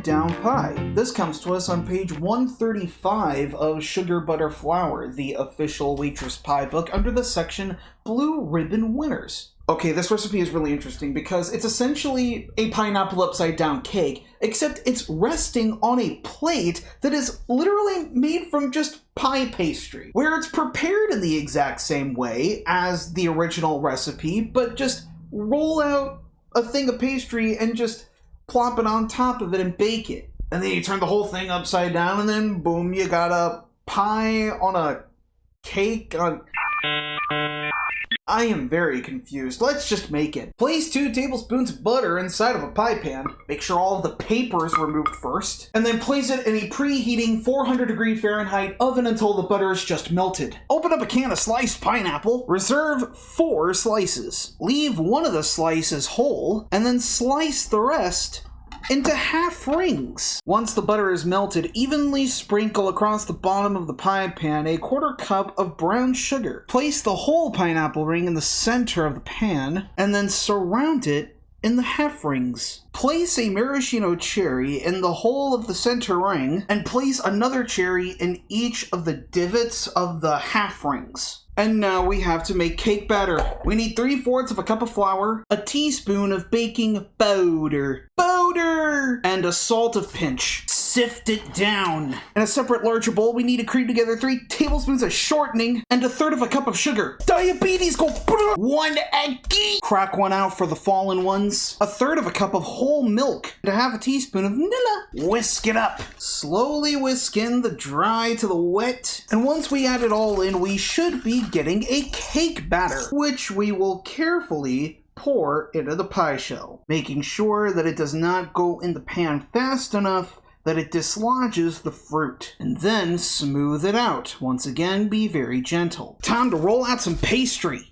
down pie. This comes to us on page 135 of Sugar Butter Flour, the official Waitress pie book, under the section Blue Ribbon Winners. Okay, this recipe is really interesting because it's essentially a pineapple upside down cake, except it's resting on a plate that is literally made from just pie pastry, where it's prepared in the exact same way as the original recipe, but just roll out a thing of pastry and just plop it on top of it and bake it. And then you turn the whole thing upside down and then boom, you got a pie on a cake on... I am very confused. Let's just make it. Place 2 tablespoons of butter inside of a pie pan. Make sure all of the paper is removed first. And then place it in a preheating 400°F oven until the butter is just melted. Open up a can of sliced pineapple. Reserve 4 slices. Leave one of the slices whole, and then slice the rest into half rings. Once the butter is melted, evenly sprinkle across the bottom of the pie pan a 1/4 cup of brown sugar. Place the whole pineapple ring in the center of the pan, and then surround it in the half rings. Place a maraschino cherry in the hole of the center ring, and place another cherry in each of the divots of the half rings. And now we have to make cake batter. We need 3/4 of a cup of flour, a teaspoon of baking powder, and a salt of pinch. Sift it down. In a separate larger bowl, we need to cream together 3 tablespoons of shortening and 1/3 of a cup of sugar. Diabetes go 1 egg. Crack one out for the fallen ones. 1/3 of a cup of whole milk and 1/2 teaspoon of vanilla. Whisk it up. Slowly whisk in the dry to the wet. And once we add it all in, we should be getting a cake batter, which we will carefully pour into the pie shell, making sure that it does not go in the pan fast enough that it dislodges the fruit, and then smooth it out. Once again, be very gentle. Time to roll out some pastry.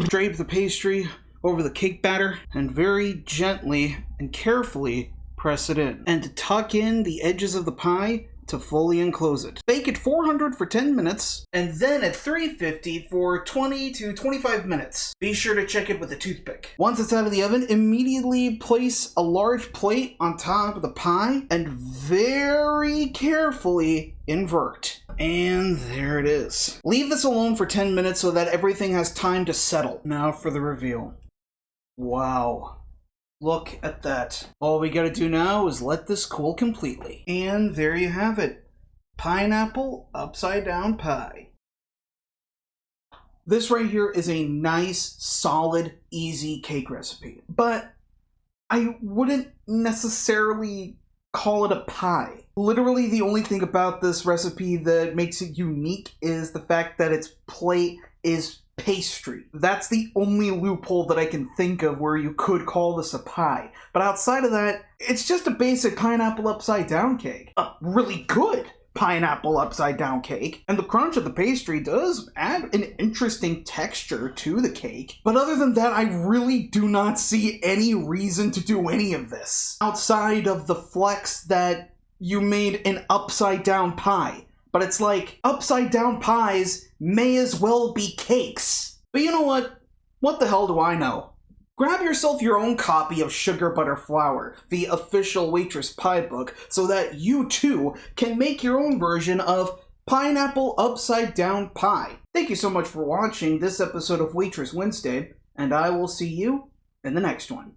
Drape the pastry over the cake batter and very gently and carefully press it in. And to tuck in the edges of the pie to fully enclose it. Bake at 400 for 10 minutes, and then at 350 for 20 to 25 minutes. Be sure to check it with a toothpick. Once it's out of the oven, immediately place a large plate on top of the pie, and very carefully invert. And there it is. Leave this alone for 10 minutes so that everything has time to settle. Now for the reveal. Wow. Look at that. All we gotta do now is let this cool completely. And there you have it. Pineapple upside down pie. This right here is a nice, solid, easy cake recipe. But I wouldn't necessarily call it a pie. Literally the only thing about this recipe that makes it unique is the fact that its plate is pastry. That's the only loophole that I can think of where you could call this a pie. But outside of that, it's just a basic pineapple upside down cake. A really good pineapple upside down cake. And the crunch of the pastry does add an interesting texture to the cake. But other than that, I really do not see any reason to do any of this outside of the flex that you made an upside down pie. But it's like, upside down pies may as well be cakes. But you know what? What the hell do I know? Grab yourself your own copy of Sugar Butter Flour, the official Waitress pie book, so that you too can make your own version of pineapple upside down pie. Thank you so much for watching this episode of Waitress Wednesday, and I will see you in the next one.